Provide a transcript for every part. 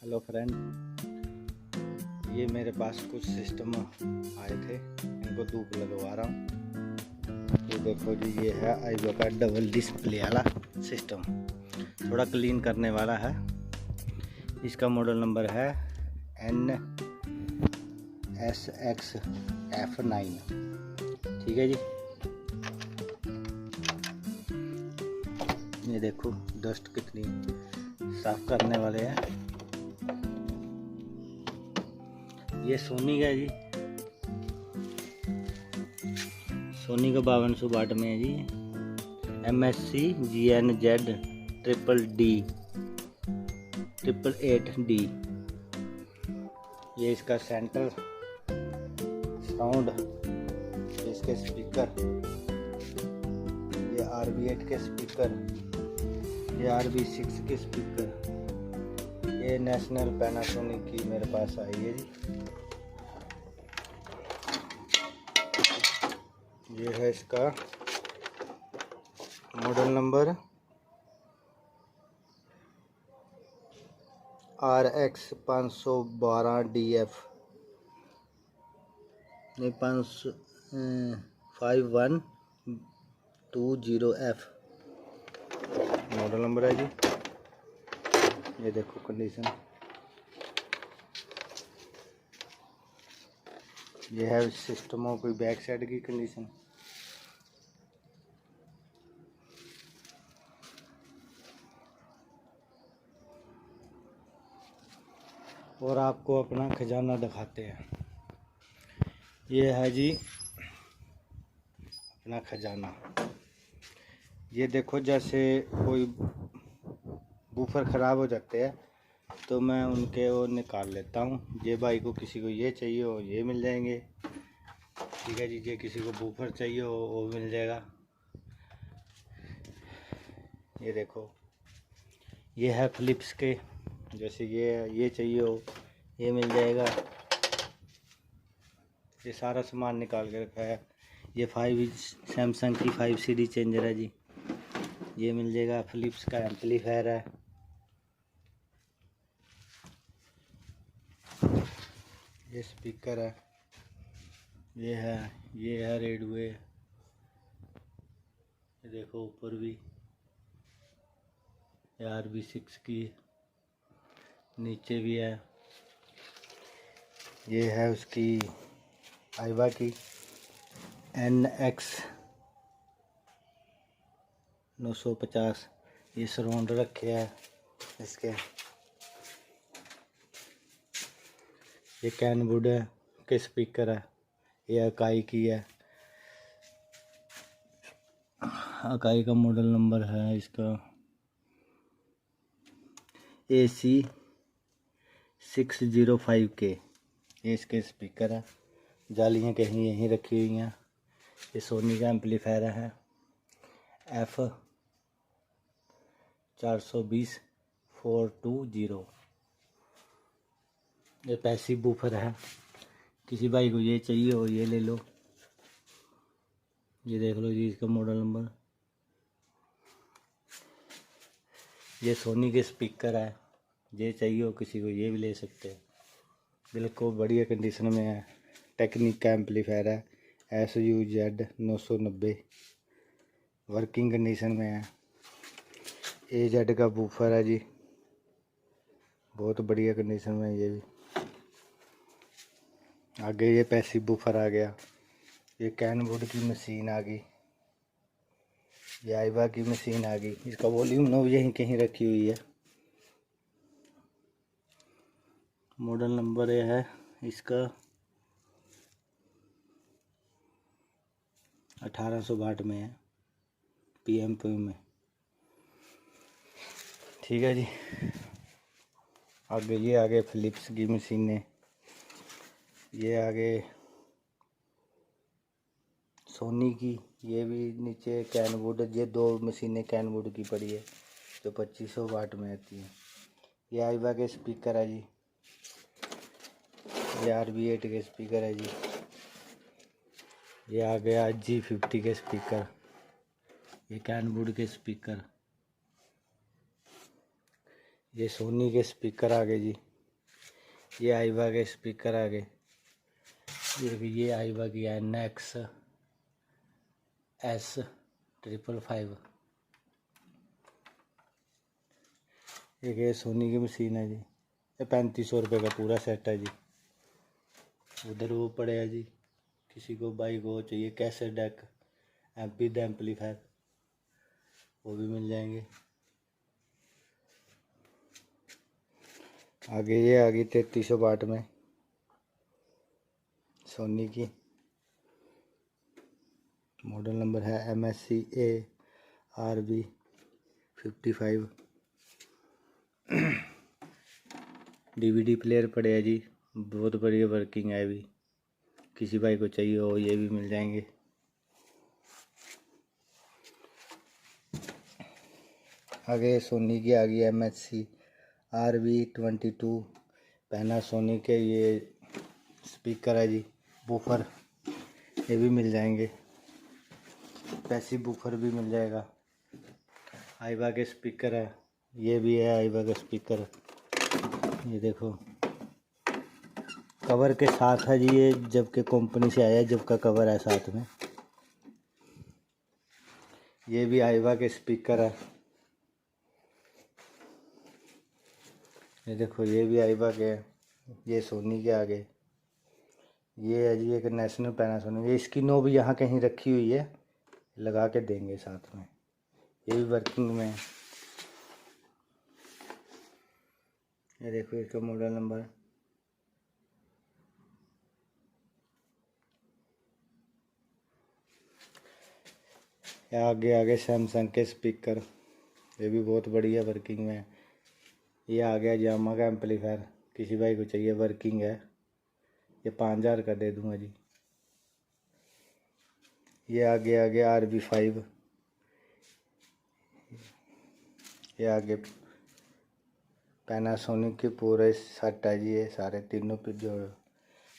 Hello friend, ये मेरे पास कुछ सिस्टम आए थे, इनको धूप लगवा रहा हूँ। ये देखो जी, ये है आईवा का डबल डिस्प्ले वाला सिस्टम, थोड़ा क्लीन करने वाला है। इसका मॉडल नंबर है NSXF9। ठीक है जी। ये देखो डस्ट कितनी साफ करने वाले हैं। ये सोनी का है जी, सोनी का 5200 वाट में है जी। MSC GNZ triple 8D। ये इसका सेंटर साउंड, इसके स्पीकर, ये RB8 के स्पीकर, ये RB6 के स्पीकर, ये नेशनल पैनासोनिक की मेरे पास आई है जी। ये है इसका मॉडल नंबर RX 512DF, नहीं 5120F मॉडल नंबर है जी। ये देखो कंडीशन, ये है सिस्टमों की बैक साइड की कंडीशन। और आपको अपना खजाना दिखाते हैं। ये है जी अपना खजाना। ये देखो, जैसे कोई बूफर ख़राब हो जाते हैं तो मैं उनके वो निकाल लेता हूँ। ये भाई को किसी को ये चाहिए हो ये मिल जाएंगे। ठीक है जी। ये किसी को बूफर चाहिए हो वो मिल जाएगा। ये देखो, ये है फिलिप्स के, जैसे ये चाहिए हो ये मिल जाएगा। ये सारा सामान निकाल के रखा है। ये सैमसंग की 5 सीरीज चेंजर है जी, ये मिल जाएगा। फिलिप्स का एम्पलीफायर है। ये स्पीकर है। ये है रेडवे। ये देखो ऊपर भी RB6 की, नीचे भी है। ये है उसकी आईवा की NX 950। ये सराउंड रखे है इसके। ये कैनवुड के स्पीकर है। ये अकाई की है। अकाई का मॉडल नंबर है इसका AC 605K। ये इसके स्पीकर है। जालियाँ कहीं यहीं रखी हुई हैं। ये सोनी का एम्पलीफायर है F420/420। ये पैसिव बूफर है। किसी भाई को ये चाहिए हो ये ले लो। ये देख लो जी इसका मॉडल नंबर। ये सोनी के स्पीकर है। ये चाहिए हो किसी को ये भी ले सकते हैं। बिल्कुल बढ़िया कंडीशन में है। टेक्निक का एम्पलीफायर है SUZ 990, वर्किंग कंडीशन में है। AZ का बूफर है जी, बहुत बढ़िया कंडीशन में है ये भी। आगे ये पैसिव बूफर आ गया। ये कैनवुड की मशीन आ गई। ये आईवा की मशीन आ गई। इसका वॉल्यूम नॉब यहीं कहीं रखी हुई है। मॉडल नंबर ये है इसका 1800 वाट में है, PMP में। ठीक है जी। आगे फिलिप्स की मशीनें, ये आगे सोनी की, ये भी नीचे कैनवुड। ये 2 मशीनें कैनवुड की पड़ी है जो 2500 वाट में आती हैं। ये आईवा के स्पीकर है जी। ये RB8 के स्पीकर है जी। ये आ गया G50 के स्पीकर। ये कैनवुड के स्पीकर। ये सोनी के स्पीकर आ गए जी। ये आईवा के स्पीकर आ गए। ये आईवा की NX S555। एक ये सोनी की मशीन है जी, ये 3500 रुपये का पूरा सेट है जी। उधर वो पड़े है जी, किसी को बाइक हो चाहिए कैसेट डेक विद एम्पलीफायर, वो भी मिल जाएंगे। आगे ये आ गई 3300 वाट में सोनी की, मॉडल नंबर है MSC ARB55। DVD प्लेयर पड़े है जी, बहुत बढ़िया वर्किंग है अभी, किसी भाई को चाहिए हो ये भी मिल जाएंगे। आगे सोनी की आ गई MSC RB22, पैनासोनिक के ये स्पीकर है जी, बूफर, ये भी मिल जाएंगे। पैसिव बूफर भी मिल जाएगा। आईवा के स्पीकर है, ये भी है आईवा का स्पीकर, ये देखो कवर के साथ है जी, ये जब के कंपनी से आया है, जब का कवर है साथ में। ये भी आईवा के स्पीकर है, ये देखो ये भी आईवा के है। ये सोनी के आगे ये है जी एक नेशनल पैनासोनिक, ये इसकी नोब यहाँ कहीं रखी हुई है, लगा के देंगे साथ में, ये भी वर्किंग में है। ये देखो इसका मॉडल नंबर, आगे सैमसंग के स्पीकर, ये भी बहुत बढ़िया वर्किंग में है। ये आ गया यामाहा का एम्पलीफायर, किसी भाई को चाहिए वर्किंग है, ये 5000 का दे दूंगा जी। ये आगे RB5, ये आगे पैनासोनिक के पूरे सेट है जी, ये सारे तीनों पे जोड़।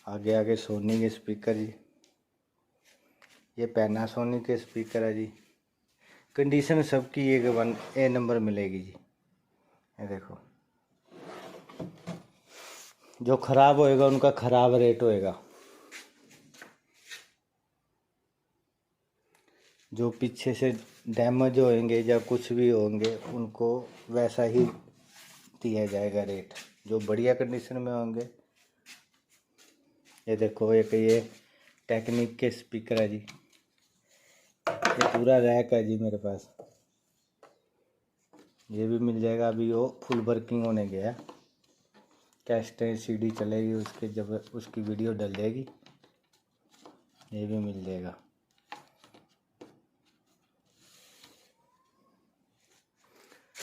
आगे सोनी के स्पीकर जी, ये पैनासोनिक के स्पीकर है जी। कंडीशन सबकी एक 1 नंबर मिलेगी जी। ये देखो जो ख़राब होएगा उनका ख़राब रेट होएगा, जो पीछे से डैमेज होएंगे या कुछ भी होंगे उनको वैसा ही दिया जाएगा रेट, जो बढ़िया कंडीशन में होंगे। ये देखो एक ये टेक्निक के स्पीकर है जी, ये पूरा रैक है जी मेरे पास, ये भी मिल जाएगा। अभी वो फुल वर्किंग होने गया, कैसेट CD चलेगी उसके, जब उसकी वीडियो डल जाएगी ये भी मिल जाएगा।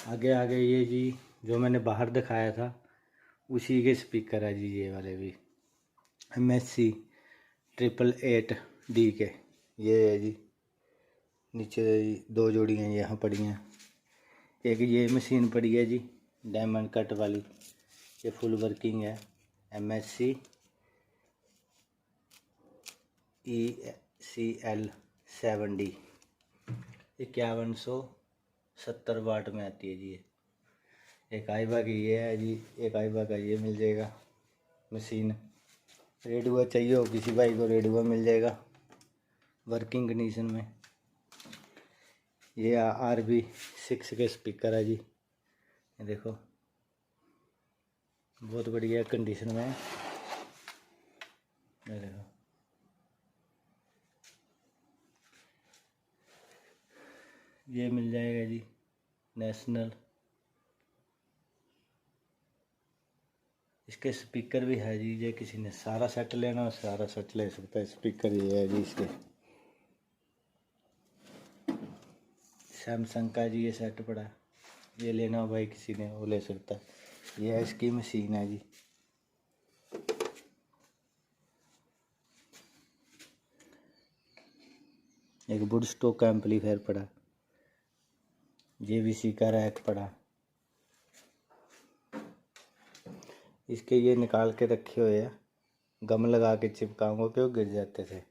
आगे ये जी जो मैंने बाहर दिखाया था उसी के स्पीकर है जी, ये वाले भी MSC 888D के, ये है जी। नीचे 2 जोड़ियाँ यहाँ पड़ी हैं, एक ये मशीन पड़ी है जी डायमंड कट वाली, ये फुल वर्किंग है, MSC ECL 7D, 5170 वाट में आती है जी। ये एक आईवा की ये है जी, एक आईवा का ये मिल जाएगा मशीन। रेडियो चाहिए हो किसी भाई को, रेडियो मिल जाएगा वर्किंग कंडीशन में। ये RB6 के स्पीकर है जी, ये देखो बहुत बढ़िया कंडीशन में है। ये देखो ये मिल जाएगा जी नेशनल, इसके स्पीकर भी है जी, ये किसी ने सारा सेट लेना हो सारा सेट ले सकता है। स्पीकर ये है जी इसके, सैमसंग का जी ये सेट पड़ा है, ये लेना हो भाई किसी ने वो ले सकता है। ये है इसकी मशीन है जी, एक वुड स्टॉक का एम्पलीफायर पड़ा, JVC का रैक पड़ा, इसके ये निकाल के रखे हुए हैं, गम लगा के चिपकाऊंगा क्यों गिर जाते थे।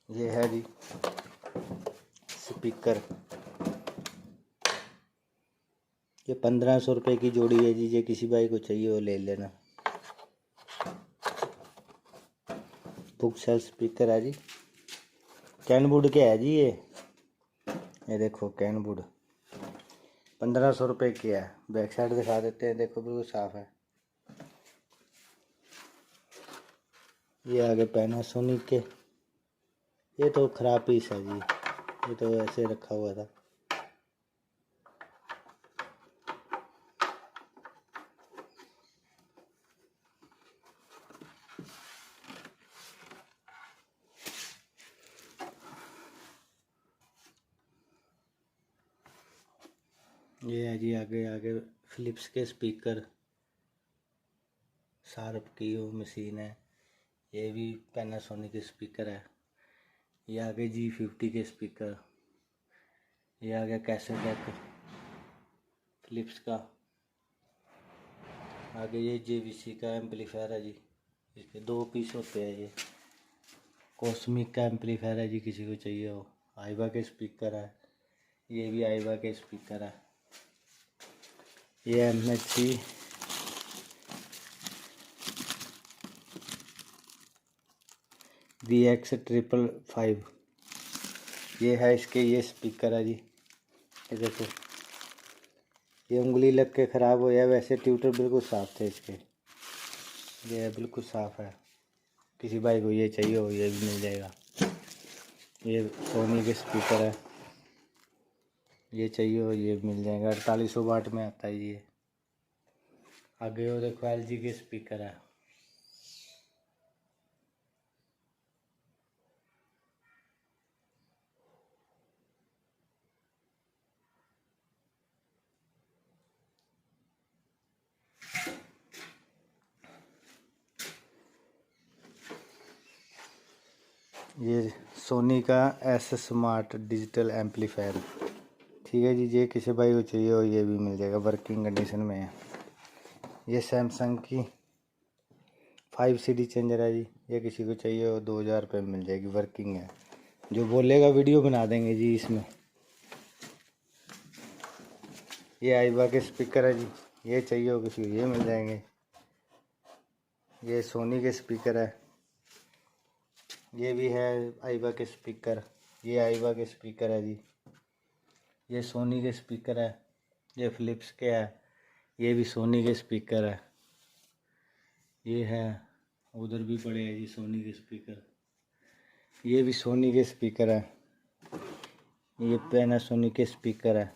ये है जी स्पीकर, ये 1500 रुपये की जोड़ी है जी। ये किसी भाई को चाहिए वो ले लेना। बुक सेल स्पीकर है जी। कैनवुड के है जी ये देखो कैनवुड 1500 रुपये की है। बैक साइड दिखा देते हैं, देखो बिल्कुल साफ है। ये आगे पैनासोनिक के, ये तो खराब पीस है जी, ये तो ऐसे रखा हुआ था। ये है जी आगे आगे फिलिप्स के स्पीकर, शार्प की वो मशीन है। ये भी पैनासोनिक के स्पीकर है। ये आगे G50 के स्पीकर। ये आ गया कैसेट फिलिप्स का। आगे ये JVC का एम्पलीफायर है जी। इसके 2 पीस होते हैं। ये कॉस्मिक का एम्पलीफायर है जी, किसी को चाहिए हो। आइवा के स्पीकर है। ये भी आइवा के स्पीकर है। ये MHC VX555, ये है इसके ये स्पीकर है जी। ये देखो ये उंगली लग के ख़राब हो गया, वैसे ट्यूटर बिल्कुल साफ़ थे इसके। ये बिल्कुल साफ़ है। किसी भाई को ये चाहिए हो ये भी मिल जाएगा। ये सोनी के स्पीकर है, ये चाहिए हो ये भी मिल जाएगा। 4800 वाट में आता है ये। आगे वो देखो LG के स्पीकर है। ये सोनी का S स्मार्ट डिजिटल एम्पलीफायर, ठीक है जी। ये किसी भाई को चाहिए हो ये भी मिल जाएगा, वर्किंग कंडीशन में है। ये सैमसंग की 5 CD चेंजर है जी। ये किसी को चाहिए हो 2000 रुपये में मिल जाएगी, वर्किंग है। जो बोलेगा वीडियो बना देंगे जी इसमें। ये आइवा के स्पीकर है जी। ये चाहिए हो किसी को ये मिल जाएंगे। ये सोनी के स्पीकर है। ये भी है आइवा के स्पीकर। ये आइवा के स्पीकर है जी। ये सोनी के स्पीकर है। ये फिलिप्स के है। ये भी सोनी के स्पीकर है। ये है उधर भी पड़े हैं जी सोनी के स्पीकर। ये भी सोनी के स्पीकर है। ये पैनासोनिक के स्पीकर है।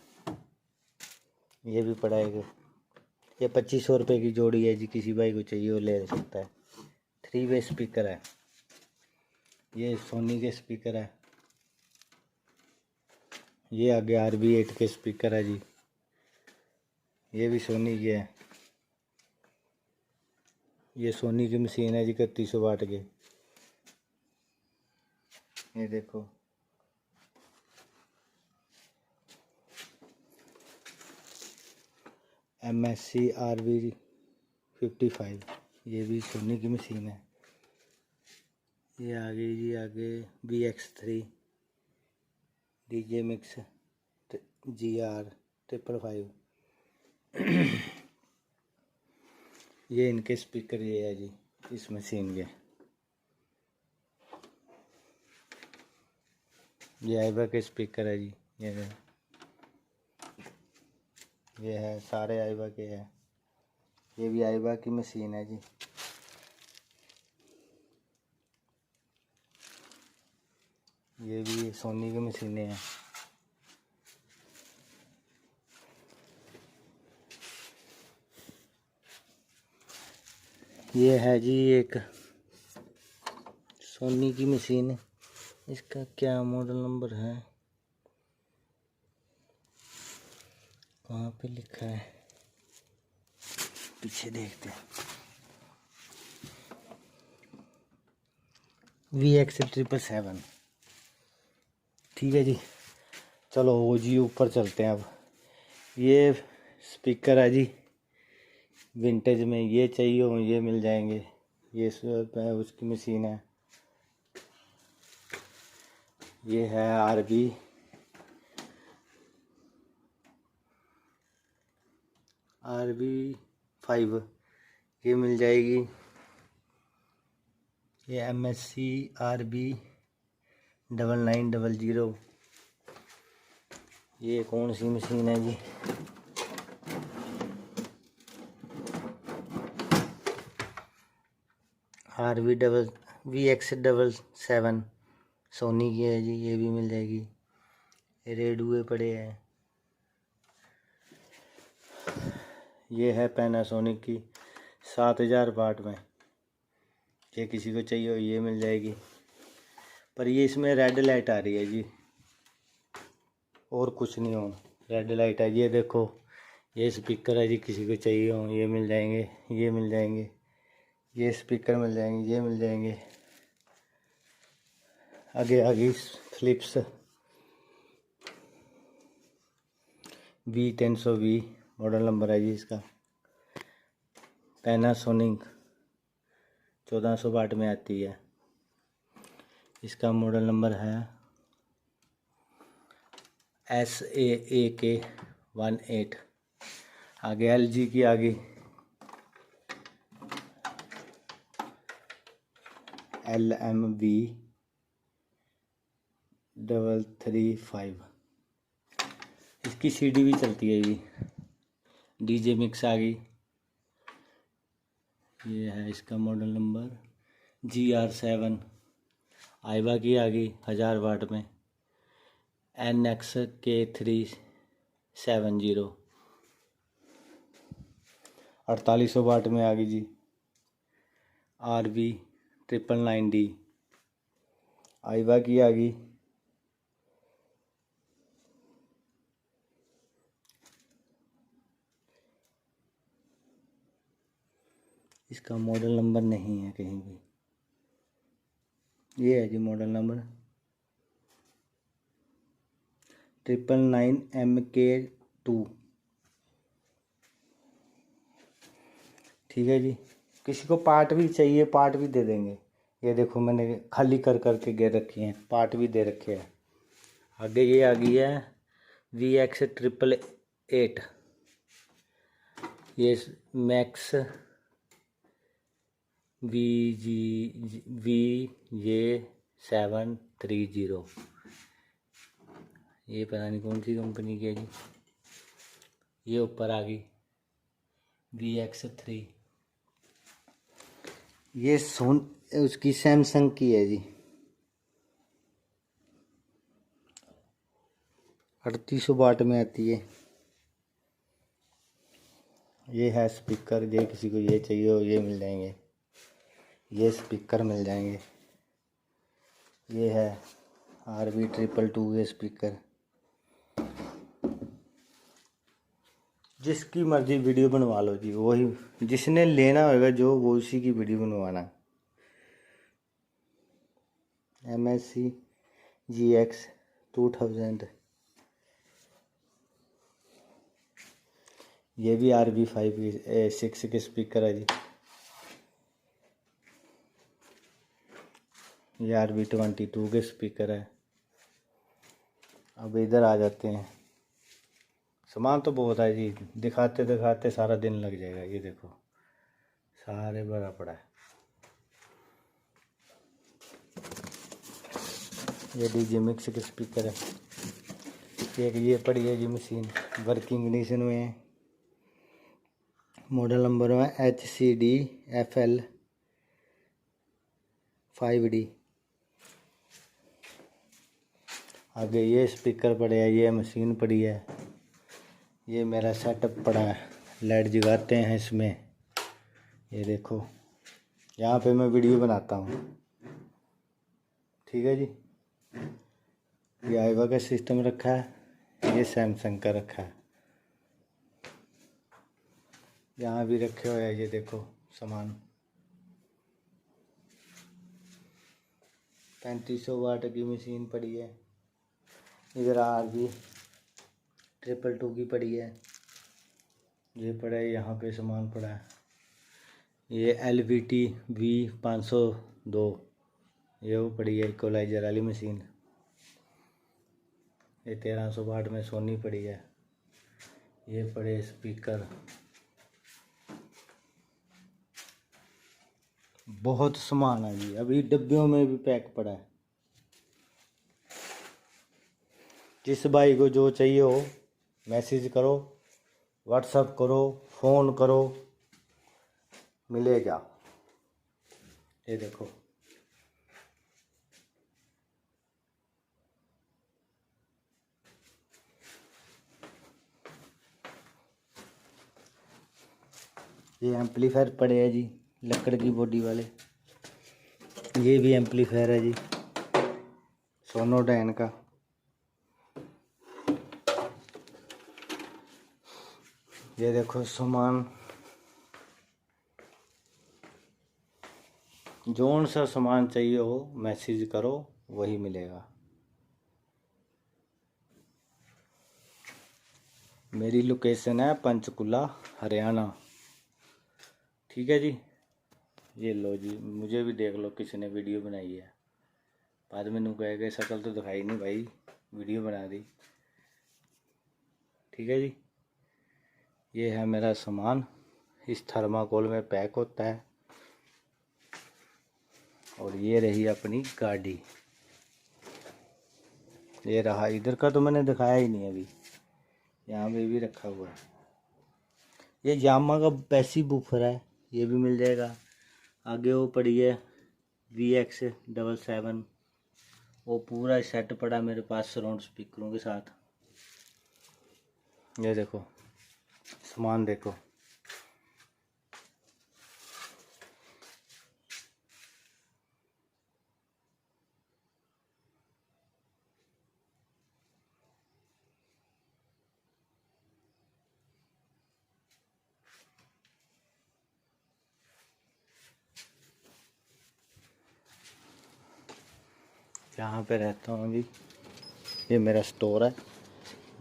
ये भी पड़ा है। ये 2500 रुपये की जोड़ी है जी। किसी भाई को चाहिए वो ले सकता है। 3 वे स्पीकर है। ये सोनी के स्पीकर है। ये आगे RB8 के स्पीकर है जी। ये भी सोनी के है। ये सोनी की मशीन है जी 3100 वाट के। ये देखो MSC RB55, ये भी सोनी की मशीन है। ये आगे जी आगे VX3 DJ मिक्स GR555। ये इनके स्पीकर ये है जी इस मशीन के। ये आइवा के स्पीकर है जी। ये है सारे आइवा के हैं। ये भी आइवा की मशीन है जी। ये भी सोनी की मशीनें हैं। ये है जी एक सोनी की मशीन, इसका क्या मॉडल नंबर है, कहाँ पे लिखा है, पीछे देखते हैं। VX777, ठीक है जी। चलो वो जी ऊपर चलते हैं अब। ये स्पीकर है जी विंटेज में। ये चाहिए हो ये मिल जाएंगे। ये उसकी मशीन है। ये है RB5 ये मिल जाएगी। ये MSC RB9900 ये कौन सी मशीन है जी? VX77 सोनी की है जी, ये भी मिल जाएगी। रेडुए पड़े हैं। ये है पैनासोनिक की 7000 वाट में, ये किसी को चाहिए हो ये मिल जाएगी। पर ये इसमें रेड लाइट आ रही है जी, और कुछ नहीं हो, रेड लाइट है। ये देखो ये स्पीकर है जी, किसी को चाहिए हो ये मिल जाएंगे, ये मिल जाएंगे, ये स्पीकर मिल जाएंगे, ये मिल जाएंगे। आगे आगे फिलिप्स V1020 मॉडल नंबर है जी इसका। पैनासोनिक 1400 वाट में आती है, इसका मॉडल नंबर है SAAK18। आगे LG की आगे LMV335 इसकी CD भी चलती है जी। DJ मिक्स आ गई, ये है इसका मॉडल नंबर GR7। आइवा की आ गई 1000 वाट में NXK370 4800 वाट में आ गई जी। RB999D आइवा की आ गई। इसका मॉडल नंबर नहीं है कहीं भी, ये है जी मॉडल नंबर 999MK2। ठीक है जी, किसी को पार्ट भी चाहिए पार्ट भी दे देंगे। ये देखो मैंने खाली कर करके गिर रखी हैं, पार्ट भी दे रखे हैं। आगे ये आ गई है VX888, ये मैक्स VJ730। ये पता नहीं कौन सी कंपनी की है जी। ये ऊपर आ गई VX3, ये उसकी सैमसंग की है जी। 3800 वाट में आती है। ये है स्पीकर, ये किसी को ये चाहिए हो ये मिल जाएंगे, ये स्पीकर मिल जाएंगे। ये है RB222 ये स्पीकर। जिसकी मर्जी वीडियो बनवा लो जी, वही जिसने लेना होगा जो वो उसी की वीडियो बनवाना। MSC GX2000 ये भी RB6 के स्पीकर है जी। ये RB22 के स्पीकर है। अब इधर आ जाते हैं, सामान तो बहुत है जी, दिखाते दिखाते सारा दिन लग जाएगा। ये देखो सारे भरा पड़ा है। ये DJ मिक्स के स्पीकर है। एक ये पड़ी है जी मशीन, वर्किंग कंडीशन में है। मॉडल नंबर है HCDFL5D। आगे ये स्पीकर पड़े हैं, ये मशीन पड़ी है। ये मेरा सेटअप पड़ा है, लाइट जगाते हैं इसमें। ये देखो यहाँ पे मैं वीडियो बनाता हूँ। ठीक है जी, ये आइवा का सिस्टम रखा है, ये सैमसंग का रखा है। यहाँ भी रखे हुए हैं, ये देखो सामान। 3500 वाट की मशीन पड़ी है। इधर RB222 की पड़ी है। ये पड़ा है, यहाँ पे सामान पड़ा है। ये LVT V502 ये वो पड़ी है, इक्वलाइजर वाली मशीन। ये 1300 वाट में सोनी पड़ी है। ये पड़े स्पीकर, बहुत सामान है जी, अभी डब्बियों में भी पैक पड़ा है। जिस भाई को जो चाहिए हो मैसेज करो, व्हाट्सएप करो, फ़ोन करो, मिलेगा। ये देखो, ये एम्पलीफायर पड़े हैं जी, लकड़ की बॉडी वाले। ये भी एम्पलीफायर है जी, सोनोडाइन का। ये देखो सामान, जोन सा सामान चाहिए हो मैसेज करो, वही मिलेगा। मेरी लोकेशन है पंचकुला, हरियाणा। ठीक है जी। ये लो जी, मुझे भी देख लो, किसी ने वीडियो बनाई है। बाद में नू कहेगा शक्ल तो दिखाई नहीं भाई, वीडियो बना दी। ठीक है जी। ये है मेरा सामान, इस थर्माकोल में पैक होता है। और ये रही अपनी गाड़ी। ये रहा, इधर का तो मैंने दिखाया ही नहीं अभी, यहाँ पे भी रखा हुआ है। ये यामा का पैसिव बूफर है, ये भी मिल जाएगा। आगे वो पड़ी है VX77, वो पूरा सेट पड़ा मेरे पास सराउंड स्पीकरों के साथ। ये देखो सामान देखो, जहाँ पे रहता हूँ जी, ये मेरा स्टोर है,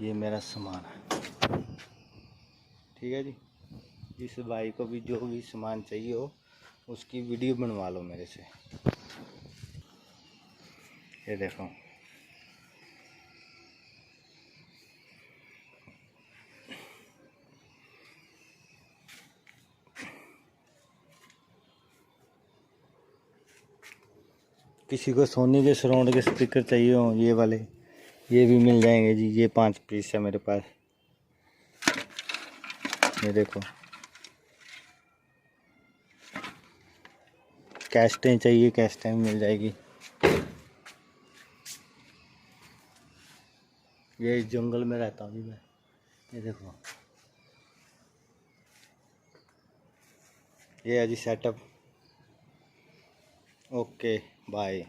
ये मेरा सामान है। ठीक है जी। जिस भाई को भी जो भी सामान चाहिए हो उसकी वीडियो बनवा लो मेरे से। ये देखो, किसी को सोनी के सराउंड के स्पीकर चाहिए हो ये वाले, ये भी मिल जाएंगे जी। ये 5 पीस है मेरे पास। ये देखो, कैस्टें चाहिए, कैस्टें मिल जाएगी। ये इस जंगल में रहता हूँ जी मैं। ये देखो, ये है जी सेटअप। Okay bye.